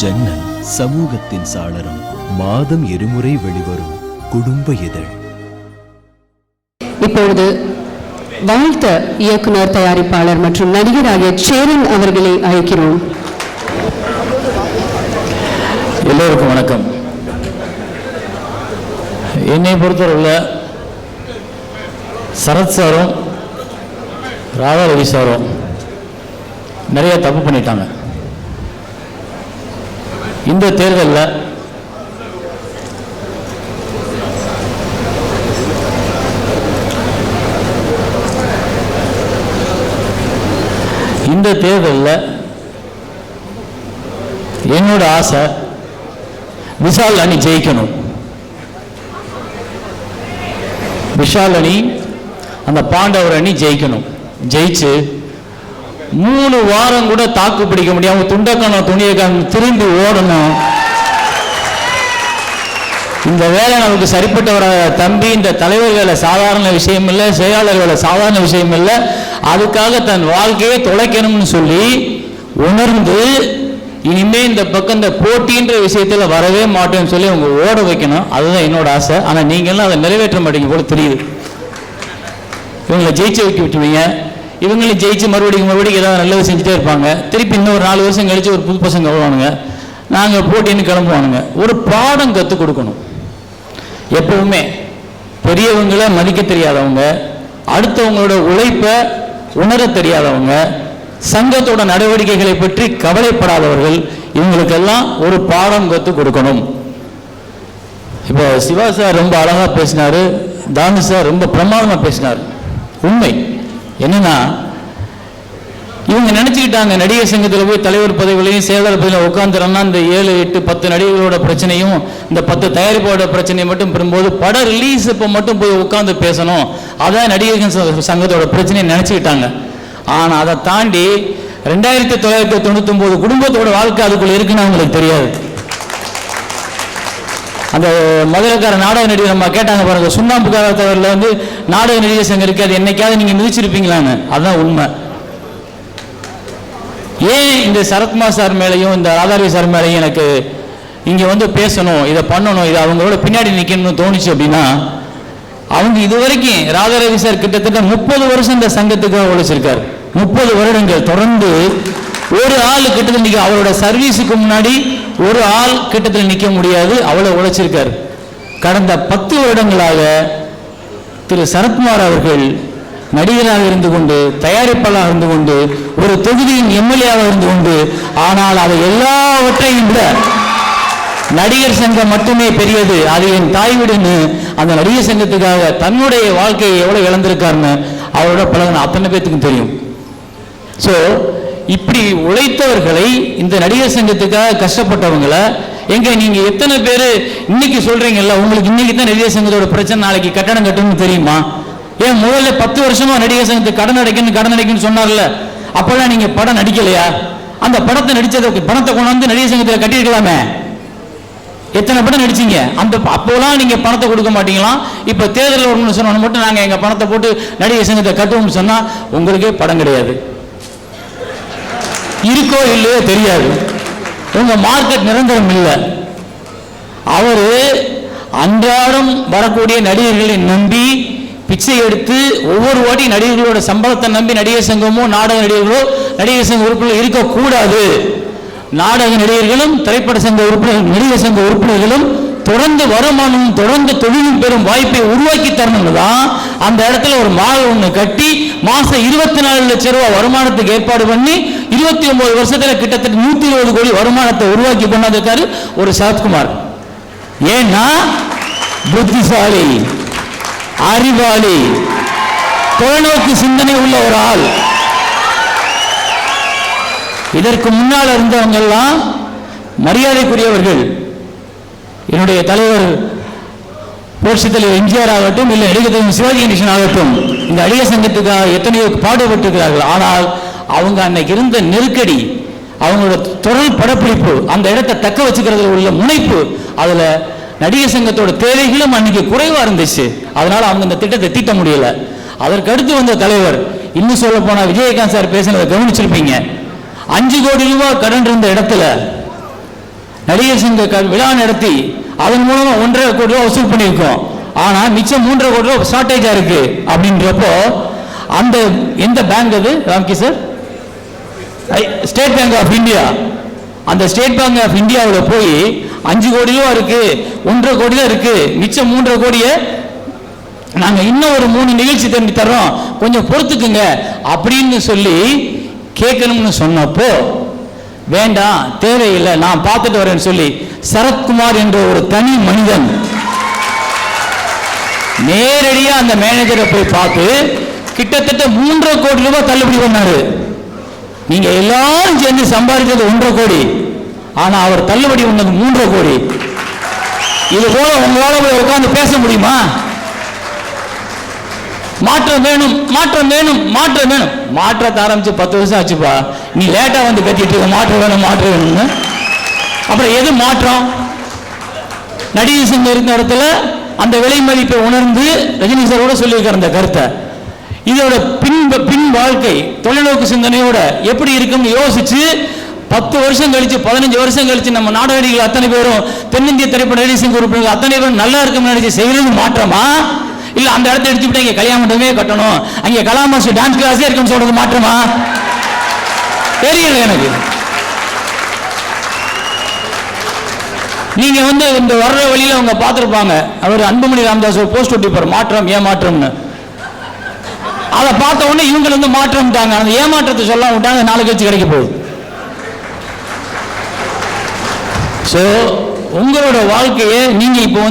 ஜன்னல் சமூகத்தின் சாளரம். மாதம் இருமுறை வெளிவரும் குடும்ப இதழ். இப்பொழுது வாழ்த்த இயக்குனர், தயாரிப்பாளர் மற்றும் நடிகர் ஆகிய சேரன் அவர்களை அழைக்கிறோம். எல்லோருக்கும் வணக்கம். என்னை பொறுத்தவரையில் சரத் சாரும் ராதா ரவி சாரும் நிறைய தப்பு பண்ணிட்டாங்க. இந்த தேர்தலில் என்னோட ஆசை விஷால் அணி ஜெயிக்கணும். விஷால் அணி, அந்த பாண்டவர் அணி ஜெயிக்கணும். ஜெயிச்சு 3 வாரம் கூட தாக்கு பிடிக்க முடியாம துண்டக்கான துணியக்கான திரும்பி ஓடணும். இந்த வேலை நமக்கு சரிப்பட்ட வர தம்பி, இந்த தலைவர் வேலை சாதாரண விஷயம் இல்லை, செயலாளர் வேலை சாதாரண விஷயம் இல்லை. அதுக்காக தன் வாழ்க்கையை தொலைக்கணும்னு சொல்லி உணர்ந்து இனிமே இந்த பக்கம் இந்த போட்டின்ற விஷயத்துல வரவே மாட்டேன்னு சொல்லி அவங்க ஓட வைக்கணும். அதுதான் என்னோட ஆசை. ஆனா நீங்கெல்லாம் அதை நிறைவேற்ற மாட்டீங்க போல தெரியுது. இவங்களை ஜெயிச்சு வைக்க விட்டுருவீங்க, இவங்களையும் ஜெயிச்சு மறுபடியும் ஏதாவது நல்லது செஞ்சுட்டே இருப்பாங்க. திருப்பி இன்னும் ஒரு 4 வருஷம் கழிச்சு ஒரு புது பசங்க வருவானுங்க, நாங்கள் போட்டின்னு கிளம்புவானுங்க. ஒரு பாடம் கற்றுக் கொடுக்கணும். எப்பவுமே பெரியவங்களை மதிக்க தெரியாதவங்க, அடுத்தவங்களோட உழைப்பை உணர தெரியாதவங்க, சங்கத்தோட நடவடிக்கைகளை பற்றி கவலைப்படாதவர்கள், இவங்களுக்கெல்லாம் ஒரு பாடம் கற்றுக் கொடுக்கணும். இப்போ சிவா சார் ரொம்ப அழகா பேசினாரு, தானு சார் ரொம்ப பிரமாதமா பேசினார். உண்மை என்னன்னா, இவங்க நினைச்சுக்கிட்டாங்க நடிகர் சங்கத்தில் போய் தலைவர் பதவிகளையும் செயலாளர் பதவியில் உட்காந்துறோம்னா இந்த 7, 8, 10 நடிகர்களோட பிரச்சனையும் இந்த 10 தயாரிப்போட பிரச்சனையை மட்டும் பெறும்போது படம் ரிலீஸ் இப்போ மட்டும் போய் உட்காந்து பேசணும், அதான் நடிகர் சங்கத்தோட பிரச்சனையை நினைச்சுக்கிட்டாங்க. ஆனால் அதை தாண்டி 2999 குடும்பத்தோட வாழ்க்கை அதுக்குள்ள இருக்குன்னு அவங்களுக்கு தெரியாது. அந்த மதுரைக்கார நாடக நடிகர் நம்ம கேட்டாங்க பாருங்க, சுண்ணாம்புக்கார தவறில் வந்து நாடக நடிகர் சங்கம் இருக்கு, அது என்னைக்காவது நீங்க மிதிச்சிருப்பீங்களான்னு. அதுதான் உண்மை. ஏன் இந்த சரத்குமார் சார் மேலையும் இந்த ராதாரவி சார் மேலையும் எனக்கு இங்க வந்து பேசணும், இதை பண்ணணும், இதை அவங்களோட பின்னாடி நிற்கணும்னு தோணுச்சு அப்படின்னா, அவங்க இதுவரைக்கும் ராதாரவி சார் கிட்டத்தட்ட 30 வருஷம் இந்த சங்கத்துக்காக உழைச்சிருக்காரு. 30 வருடங்கள் தொடர்ந்து ஒரு ஆள் கிட்டத்தட்ட நிற்க, அவரோட சர்வீஸுக்கு முன்னாடி ஒரு ஆள் கிட்டத்தில் நிற்க முடியாது, அவ்வளவு உழைச்சிருக்காரு. கடந்த 10 வருடங்களாக திரு சரத்குமார் அவர்கள் நடிகராக இருந்து கொண்டு, தயாரிப்பாளராக இருந்து கொண்டு, ஒரு தொகுதியின் எம்எல்ஏவாக இருந்து கொண்டு, ஆனால் அதை எல்லாவற்றையும் விட நடிகர் சங்கம் மட்டுமே பெரியது, அது என் தாய் வீடுன்னு அந்த நடிகர் சங்கத்துக்காக தன்னுடைய வாழ்க்கையை எவ்வளவு இழந்திருக்காருன்னு அவரோட பழகின அத்தனை பேத்துக்கும் தெரியும். ஸோ இப்படி உழைத்தவர்களை, இந்த நடிகர் சங்கத்துக்காக கஷ்டப்பட்டவங்களை எங்க நீங்க எத்தனை பேர் இன்னைக்கு சொல்றீங்கல்ல, உங்களுக்கு இன்னைக்கு தான் நடிகர் சங்கத்தோட பிரச்சனை, நாளைக்கு கட்டணம் கட்டணும்னு தெரியுமா? ஏன் முதல்ல 10 வருஷமா நடிகர் சங்கத்துக்கு கடன் அடைக்கணும்னு சொன்னார்ல, அப்பெல்லாம் நீங்க படம் நடிக்கலையா? அந்த படத்தை நடிச்சதுக்கு பணத்தை கொண்டாந்து நடிகர் சங்கத்தில் கட்டியிருக்கலாமே. எத்தனை படம் நடிச்சீங்க? அந்த அப்போலாம் நீங்க பணத்தை கொடுக்க மாட்டீங்களா? இப்ப தேர்தல் ஒன்று சொன்ன மட்டும் நாங்க எங்க பணத்தை போட்டு நடிகர் சங்கத்தை கட்டுவோம்னு சொன்னா உங்களுக்கே படம் கிடையாது, இருக்கோ இல்லையோ தெரியாது. உங்க மார்க்கெட் நிரந்தரம் இல்லை. அவரு அன்றாடம் வரக்கூடிய நடிகர்களை நம்பி பிச்சை எடுத்து ஒவ்வொரு வாட்டி நடிகர்களோட சம்பளத்தை நம்பி நடிகர் சங்கமோ நாடக நடிகர்களோ நடிகர் சங்க உறுப்பினர் இருக்கக்கூடாது. நாடக நடிகர்களும் திரைப்பட சங்க உறுப்பினர் நடிகர் சங்க உறுப்பினர்களும் தொடர்ந்து வருமானமும் தொடர்ந்து தொழிலும் பெறும் வாய்ப்பை உருவாக்கி தரணும் தான் அந்த இடத்துல ஒரு மால் ஒன்று கட்டி மாசம் 24 லட்சம் ரூபாய் வருமானத்துக்கு ஏற்பாடு பண்ணி 29 வருஷத்துல கிட்டத்தட்ட 120 கோடி வருமானத்தை உருவாக்கி கொண்டாந்துருக்காரு ஒரு சரத்குமார். ஏன்னா புத்திசாலி, அறிவாளி, தொலைநோக்கு சிந்தனை உள்ள ஒரு ஆள். இதற்கு முன்னால் இருந்தவங்க எல்லாம் மரியாதைக்குரியவர்கள். என்னுடைய தலைவர் புரட்சி தலைவர் எம்ஜிஆர் ஆகட்டும், இல்லை நடிகர் சிவாஜி கணேசன் ஆகட்டும், இந்த நடிகர் சங்கத்துக்காக எத்தனையோ பாடுபட்டிருக்கிறார்கள். ஆனால் அவங்க அன்னைக்கு இருந்த நெருக்கடி, அவங்களோட தொடர் படப்பிடிப்பு, அந்த இடத்தை தக்க வச்சுக்கிறதுல உள்ள முனைப்பு, அதுல நடிகர் சங்கத்தோட தேவைகளும் அன்னைக்கு குறைவா இருந்துச்சு. அதனால அவங்க இந்த திட்டத்தை தீட்ட முடியல. அதற்கு அடுத்து வந்த தலைவர், இன்னும் சொல்ல போனா விஜயகாந்த் சார் பேசினதை கவனிச்சிருப்பீங்க. 5 கோடி ரூபாய் கடன் இருந்த இடத்துல நடிகர் சங்க விழா நடத்தி அதன் மூலமா 1.5 கோடி ரூபாய் வசூல் பண்ணியிருக்கோம். ஆனா மிச்சம் 3.5 கோடி ரூபாய் ஷார்டேஜா இருக்கு. அப்படின்றப்போ அந்த எந்த பேங்க் அது Ramki sir? State Bank of India. அந்த ஸ்டேட் பேங்க் ஆஃப் இந்தியாவில் போய் 5 கோடி ரூபா இருக்கு, 1.5 கோடி தான் இருக்கு, மிச்சம் 3.5 கோடியை நாங்க இன்னும் ஒரு 3 நிகழ்ச்சி தண்ணி தர்றோம், கொஞ்சம் பொறுத்துக்குங்க அப்படின்னு சொல்லி கேட்கணும்னு சொன்னப்போ வேண்டாம் தேவையில்லை நான் பார்த்துட்டு வரேன்னு சொல்லி சரத்குமார் என்ற ஒரு தனி மனிதன் நேரடியா அந்த மேனேஜரை போய் பார்த்து கிட்டத்தட்ட 3.5 கோடி ரூபாய் தள்ளுபடி பண்ணாரு. நீங்க எல்லாரும் சேர்ந்து சம்பாதிச்சது 1.5 கோடி, ஆனா அவர் தள்ளுபடி பண்ணது 3.5 கோடி. இது போல உங்களால போய் உட்கார்ந்து பேச முடியுமா? மாற்றம் வேணும், மாற்றம் வேணும், மாற்றம் வேணும். மாற்றத்தை ஆரம்பிச்சு 10 வருஷம் ஆச்சுப்பா, நீ லேட்டா வந்து கத்திட்டு இருக்க மாற்றம் வேணும் மாற்றம் வேணும்னு. அப்புறம் எது மாற்றம்? நடிகர் சங்கம் இருந்த இடத்துல அந்த விலை மதிப்பை உணர்ந்து ரஜினி சாரோட சொல்லியிருக்கார் அந்த கருத்தை. இதோட பின் வாழ்க்கை தொலைநோக்கு சிந்தனையோட எப்படி இருக்குன்னு யோசிச்சு 10 வருஷம் கழிச்சு 15 வருஷம் கழிச்சு நம்ம நாடகடிகள் அத்தனை பேரும் தென்னிந்திய திரைப்பட நடிகர் சங்க உறுப்பினர்கள் அத்தனை பேரும் நல்லா இருக்கும்னு நினைச்சு செய்யறது மாற்றமா? இல்ல அந்த இடத்த எடுத்துக்கிட்டு இங்க கல்யாண மண்டபமே கட்டணும், அங்க கலாமாஸ் டான்ஸ் கிளாஸே இருக்குன்னு சொல்றது மாற்றமா? தெரியல எனக்கு. நீங்க இந்த வர்ற வழியில அவங்க பார்த்திருப்பாங்க, அவர் அன்புமணி ராமதாஸ் ஒரு போஸ்ட் ஒட்டிப்பார், மாற்றம் ஏமாற்றம்னு. அதை பார்த்த உடனே இவங்க மாற்றம் அந்த ஏமாற்றத்தை சொல்ல விட்டாங்க, 4 கட்சி கிடைக்க போகுது. சோ உங்களோட வாழ்க்கையை நீங்க இப்போ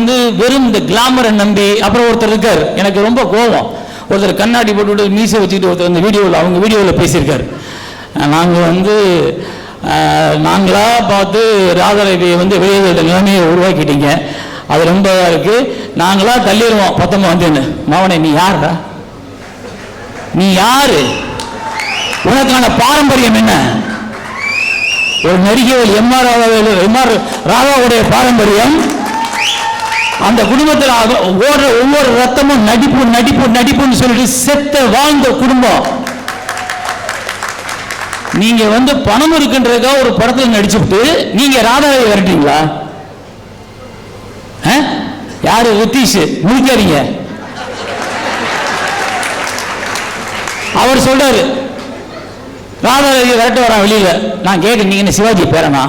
வெறும் இந்த கிளாமரை நம்பி. அப்புறம் ஒருத்தர் இருக்கார், எனக்கு ரொம்ப கோபம், ஒருத்தர் கண்ணாடி போட்டு மீசை வச்சுக்கிட்டு ஒருத்தர் அந்த வீடியோவில் அவங்க வீடியோவில் பேசியிருக்காரு. நாங்கள் நாங்களா பார்த்து ராதாரவியை வெளியே நிலைமையை உருவாக்கிட்டீங்க, அது ரொம்ப இருக்கு, நாங்களா தள்ளிடுவோம் 19 மாவனே நீ யாரா? நீ யாரு? உனக்கான பாரம்பரியம் என்ன? ஒரு நடிகர் எம்ஆர் ராதாவுடைய பாரம்பரியம், அந்த குடும்பத்தில் ஓடுற ஒவ்வொரு ரத்தமும் நடிப்பு நடிப்பு நடிப்புன்னு சொல்லிட்டு செத்த வாழ்ந்த குடும்பம். நீங்க பணம் இருக்குன்றதுக்காக ஒரு படத்தில் நடிச்சுட்டு நீங்க ராதாவை விரட்டீங்களா? யாரு? ரித்தீஷ் முடிக்காதீங்க. அவர் சொல்றாரு ராதாரவி விரட்ட வரான் வெளியில. நான் கேட்க, நீங்க என்ன சிவாஜி பேரனா,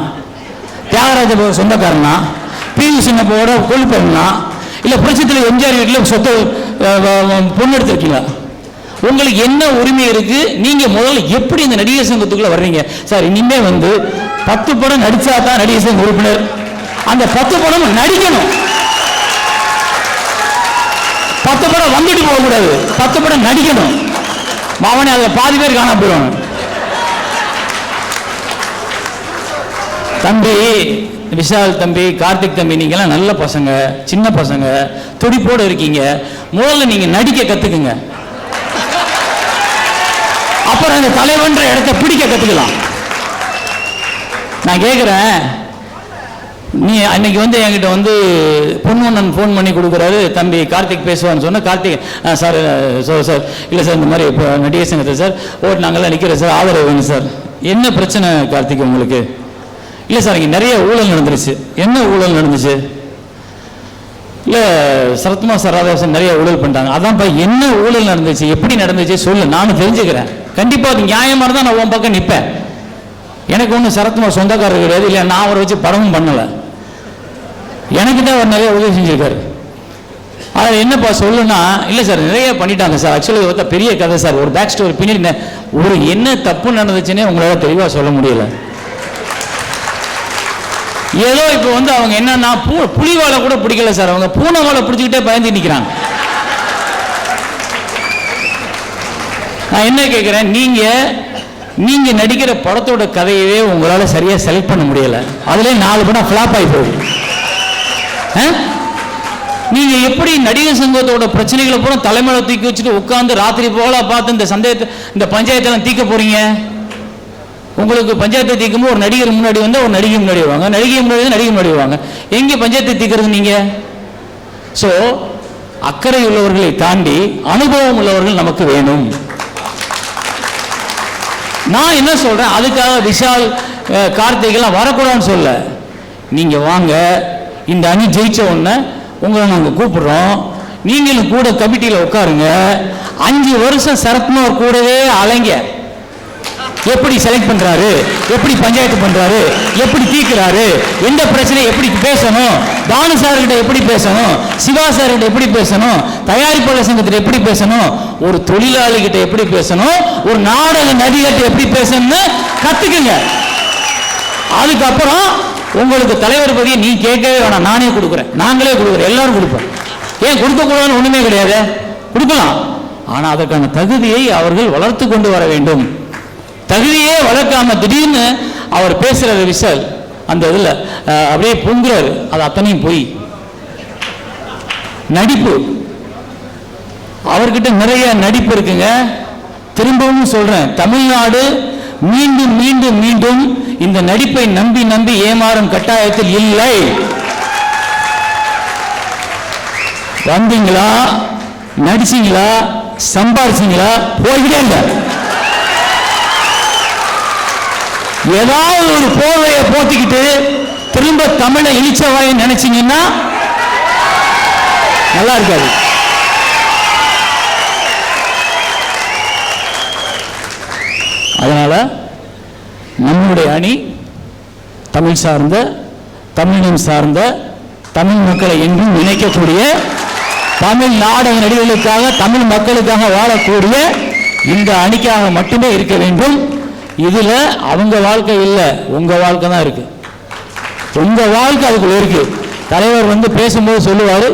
தியாகராஜ சொந்தக்காரனா, பி.வி. சின்னப்போட கொள்ளுப்பேரனா, இல்ல புரட்சித்தில் எம்ஜிஆர் வீட்டில் சொத்து பொண்ணு எடுத்திருக்கீங்களா? உங்களுக்கு என்ன உரிமை இருக்கு? நீங்க முதல்ல எப்படி இந்த நடிகர் சங்கத்துக்குள்ள வர்றீங்க? சார் இனிமே 10 படம் நடிச்சா தான் நடிகர் சங்க உறுப்பினர். அந்த 10 படம் நடிக்கணும். 10 படம் வந்துட்டு போக கூடாது, 10 படம் நடிக்கணும். மாவனே அதுல பாதி பேர் காண போயிடும். தம்பி விஷால் தம்பி, கார்த்திக் தம்பி, நீங்க எல்லாம் நல்ல பசங்க, சின்ன பசங்க, துடிப்போடு இருக்கீங்க. முதல்ல நீங்க நடிக்க கத்துக்குங்க, அப்புறம் அந்த தலைவன்ற இடத்தை பிடிக்க கத்துக்கலாம். நான் கேட்கிறேன், நீ அன்னைக்கு என்கிட்ட பொன்வண்ணன் ஃபோன் பண்ணி கொடுக்குறாரு, தம்பி கார்த்திக் பேசுவான்னு சொன்ன. கார்த்திக் சார் சார் இல்லை சார் இந்த மாதிரி இப்போ நடிகர் சங்கத்தை சார் நாங்கள்லாம் நிற்கிறேன் சார், ஆதரவு வேணும் சார். என்ன பிரச்சனை கார்த்திக் உங்களுக்கு? இல்லை சார் இங்கே நிறைய ஊழல் நடந்துருச்சு. என்ன ஊழல் நடந்துச்சு? இல்லை சரத்குமார் சார் ராதாகிருஷ்ணன் நிறைய ஊழல் பண்ணிட்டாங்க. அதான்ப்பா என்ன ஊழல் நடந்துச்சு, எப்படி நடந்துச்சு சொல்லு, நானும் தெரிஞ்சுக்கிறேன். கண்டிப்பாக அது நியாயமாக இருந்தால் நான் உன் பக்கம் நிற்பேன். எனக்கு ஒன்றும் சரத்குமார் சொந்தக்காரர் கிடையாது, இல்லை நான் அவரை வச்சு படமும் பண்ணலை. எனக்கு தான் அவர் நிறைய உதவி செஞ்சுருக்காரு. அதில் என்னப்பா சொல்லுன்னா, இல்லை சார் நிறைய பண்ணிட்டாங்க சார், ஆக்சுவலி பெரிய கதை சார், ஒரு பேக் ஸ்டோரி பின்னாடி ஒரு என்ன தப்பு நடந்துச்சுன்னே உங்களால் தெளிவாக சொல்ல முடியல. ஏதோ இப்போ அவங்க என்னன்னா புலிவாலை கூட பிடிக்கல சார், அவங்க பூனை வாழை பிடிச்சிக்கிட்டே பயந்து நிற்கிறாங்க. நான் என்ன கேட்குறேன், நீங்க நடிக்கிற படத்தோட கதையவே உங்களால சரியா செலக்ட் பண்ண முடியல, அதுல 4 படம் ஃபிளாப் ஆகி போகுது. நீங்க எப்படி நடிகர் சங்கத்தோட பிரச்சனைகளை பூரா தலைமையில தூக்கி வச்சுட்டு உட்கார்ந்து ராத்திரி போல பார்த்து இந்த பஞ்சாயத்தெல்லாம் தீர்க்க போறீங்க? உங்களுக்கு பஞ்சாயத்தை தீர்க்கும்போது ஒரு நடிகர் முன்னாடி ஒரு நடிகை முன்னாடி வருவாங்க, நடிகை முன்னாடி வருவாங்க. எங்க பஞ்சாயத்தை தீர்க்கிறது நீங்க? சோ அக்கறை உள்ளவர்களை தாண்டி அனுபவம் உள்ளவர்கள் நமக்கு வேணும். நான் என்ன சொல்றேன், அதுக்காக விஷால் கார்த்திக் எல்லாம் வரக்கூடாதுன்னு சொல்ல. நீங்கள் வாங்க, இந்த அணி ஜெயிச்ச உடனே உங்களை நாங்கள் கூப்பிடுறோம், நீங்களும் கூட கமிட்டியில் உட்காருங்க, 5 வருஷம் சரத்குமார் கூடவே அலைங்க. எப்படி செலக்ட் பண்றாரு, எப்படி பஞ்சாயத்து பண்றாரு, எப்படி தீர்க்கிறாரு, எந்த பிரச்சனை எப்படி பேசணும், பானு சார்கிட்ட எப்படி பேசணும், சிவா சார்கிட்ட எப்படி பேசணும், தயாரிப்பாளர் சங்கத்திட்ட எப்படி பேசணும், ஒரு தொழிலாளி கிட்ட எப்படி பேசணும், ஒரு நாடக நடிகர்கிட்ட எப்படி பேசணும்னு கத்துக்குங்க. அதுக்கப்புறம் உங்களுக்கு தலைவர் பதவியை நீ கேட்கவே வேணாம், நானே கொடுக்குறேன், நாங்களே கொடுக்குறோம், எல்லாரும் கொடுப்போம். ஏன் கொடுக்கக்கூடாதுன்னு ஒண்ணுமே கிடையாது, கொடுக்கலாம். ஆனா அதற்கான தகுதியை அவர்கள் வளர்த்து கொண்டு வர வேண்டும். தகுதியே வளர்க்காம திடீர்னு அவர் பேசுற விஷயம் அந்த இதுல அப்படியே பொங்குறாரு, அது அத்தனையும் போய் நடிப்பு. அவர்கிட்ட நிறைய நடிப்பு இருக்குங்க. திரும்பவும் சொல்றேன், தமிழ்நாடு மீண்டும் மீண்டும் மீண்டும் இந்த நடிப்பை நம்பி நம்பி ஏமாறும் கட்டாயத்தில் இல்லை. வந்தீங்களா, நடிச்சீங்களா, சம்பாதிச்சீங்களா, போய்கிட்டே இல்ல. ஏதாவது ஒரு போர்வையை போத்திக்கிட்டு திரும்ப தமிழை இழிச்சவாயை நினைச்சீங்கன்னா நல்லா இருக்காது. அதனால நம்முடைய அணி தமிழ் சார்ந்த, தமிழினம் சார்ந்த, தமிழ் மக்களை என்றும் நினைக்கக்கூடிய, தமிழ் நாடக நடிகர்களுக்காக, தமிழ் மக்களுக்காக வாழக்கூடிய இந்த அணிக்காக மட்டுமே இருக்க வேண்டும். இதுல அவங்க வாழ்க்கை இல்லை, உங்க வாழ்க்கை தான் இருக்கு. உங்க வாழ்க்கை அதுக்குள்ள இருக்கு. தலைவர் பேசும்போது சொல்லுவாரு,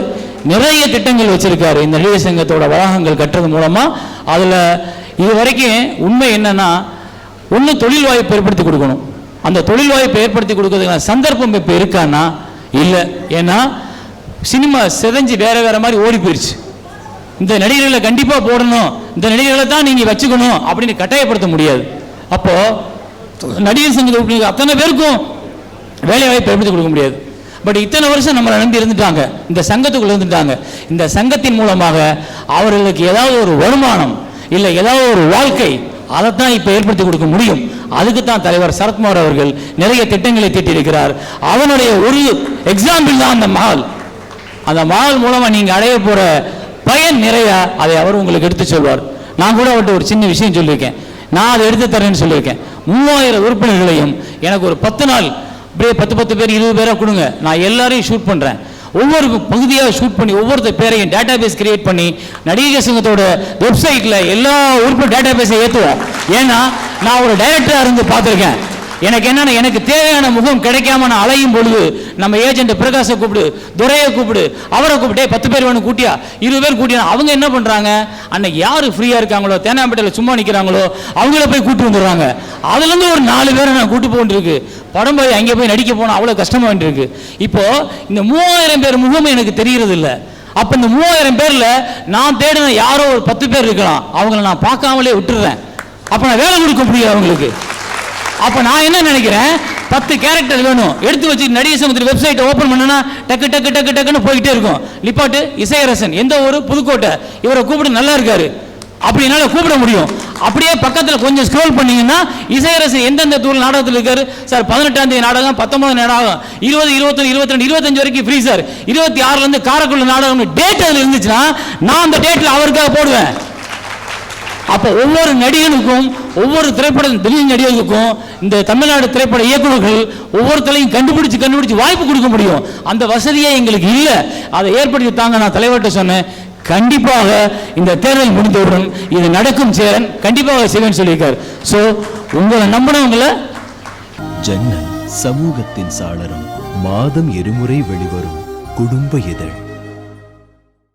நிறைய திட்டங்கள் வச்சிருக்காரு இந்த நடிகர் சங்கத்தோட வளாகங்கள் கட்டுறது மூலமா. அதுல இது வரைக்கும் உண்மை என்னன்னா, ஒண்ணு தொழில் வாய்ப்பு ஏற்படுத்தி கொடுக்கணும். அந்த தொழில் வாய்ப்பை ஏற்படுத்தி கொடுக்கறதுக்கான சந்தர்ப்பம் இப்ப இருக்கான்னா இல்ல. ஏன்னா சினிமா சிதைஞ்சு வேற வேற மாதிரி ஓடி போயிடுச்சு. இந்த நடிகர்களை கண்டிப்பா போடணும், இந்த நடிகர்களை தான் நீங்க வச்சுக்கணும் அப்படின்னு கட்டாயப்படுத்த முடியாது. அப்போ நடிகர் சங்கத்தில் அத்தனை பேருக்கும் வேலை வாய்ப்பு ஏற்படுத்தி கொடுக்க முடியாது. பட் இத்தனை வருஷம் நம்மளை நம்பி இருந்துட்டாங்க, இந்த சங்கத்துக்குள்ள இருந்துட்டாங்க. இந்த சங்கத்தின் மூலமாக அவர்களுக்கு ஏதாவது ஒரு வருமானம் இல்லை ஏதாவது ஒரு வாழ்க்கை, அதைத்தான் இப்ப ஏற்படுத்தி கொடுக்க முடியும். அதுக்கு தான் தலைவர் சரத்குமார் அவர்கள் நிறைய திட்டங்களை தீட்டியிருக்கிறார். அவனுடைய ஒரு எக்ஸாம்பிள் தான் அந்த மஹால். அந்த மஹால் மூலமா நீங்க அடைய போற பயன் நிறைய, அதை அவர் உங்களுக்கு எடுத்து சொல்வார். நான் கூட அவர்கிட்ட ஒரு சின்ன விஷயம் சொல்லியிருக்கேன், நான் அதை எடுத்து தரேன்னு சொல்லியிருக்கேன். 3000 உறுப்பினர்களையும் எனக்கு ஒரு 10 நாள் அப்படியே 10 பேர் 20 பேரா கொடுங்க, நான் எல்லாரையும் ஷூட் பண்றேன். ஒவ்வொரு பகுதியாக ஷூட் பண்ணி ஒவ்வொருத்தர் பேரையும் டேட்டா பேஸ் கிரியேட் பண்ணி நடிகர் சங்கத்தோட வெப்சைட்ல எல்லா உறுப்பினர் டேட்டா பேஸை ஏற்றுவோம். ஏன்னா நான் ஒரு டைரக்டரா இருந்து பார்த்துருக்கேன். எனக்கு என்னன்னா, எனக்கு தேவையான முகம் கிடைக்காம நான் அலையும் பொழுது நம்ம ஏஜென்ட் பிரகாஷை கூப்பிடு, துரையை கூப்பிடு, அவரை கூப்பிட்டு 10 பேர் வேணும் கூட்டியா, 20 பேர் கூட்டியா. அவங்க என்ன பண்றாங்க, அன்னைக்கு யாரு ஃப்ரீயா இருக்காங்களோ, தேனாம்பேட்டையில் சும்மா நிற்கிறாங்களோ அவங்கள போய் கூட்டு வந்துடுறாங்க. அதுல இருந்து ஒரு 4 பேரை நான் கூட்டு போயிருக்கு. படம் போய் அங்கே போய் நடிக்க போனா அவ்வளவு கஷ்டமா வேண்டியிருக்கு. இப்போ இந்த 3000 பேர் முகம் எனக்கு தெரியறது இல்லை. அப்ப இந்த 3000 பேர்ல நான் தேடின யாரோ ஒரு 10 பேர் இருக்கலாம், அவங்கள நான் பார்க்காமலே விட்டுறேன். அப்ப நான் வேலை கொடுக்க முடியாது அவங்களுக்கு. அப்ப நான் என்ன நினைக்கிறேன், 10 கேரக்டர் வேணும் எடுத்து வச்சு நடிகர் சங்கத்தில் வெப்சைட் ஓபன் பண்ணனா டக்கு டக்கு டக்கு டக்குன்னு போயிட்டே இருக்கும். லிப்பாட்டு இசையரசன், எந்த ஒரு புதுக்கோட்டை, இவரை கூப்பிட்டு நல்லா இருக்காரு அப்படினால கூப்பிட முடியும். அப்படியே பக்கத்தில் கொஞ்சம் ஸ்க்ரோல் பண்ணீங்கன்னா இசையரசன் எந்தெந்த தூள் நாடகத்தில் இருக்காரு சார், 18ஆம் தேதி நாடகம், 19 நாடகம், 20, 21, 22, 25 வரைக்கும் ஃப்ரீ சார், 26ல இருந்து காரைக்குள்ள நாடகம் டேட் அதில் இருந்துச்சுன்னா நான் அந்த டேட்ல அவருக்காக போடுவேன். அப்ப ஒவ்வொரு நடிகனுக்கும், ஒவ்வொரு திரைப்பட திடீர் நடிகர்களுக்கும் இந்த தமிழ்நாடு திரைப்பட இயக்குநர்கள் ஒவ்வொருத்தரையும் கண்டுபிடிச்சு வாய்ப்பு கொடுக்க முடியும். அந்த வசதியே எங்களுக்கு இல்லை. அதை ஏற்படுத்தி தாங்க நான் தலைவர்கிட்ட சொன்னேன். கண்டிப்பாக இந்த தேர்தல் முடிந்தவுடன் இது நடக்கும் சேரன் கண்டிப்பாக செய்வேன்னு சொல்லியிருக்காரு. சோ உங்களை நம்பினவங்களை. ஜன்னல் சமூகத்தின் சாளரம், மாதம் இருமுறை வெளிவரும் குடும்ப இதழ்.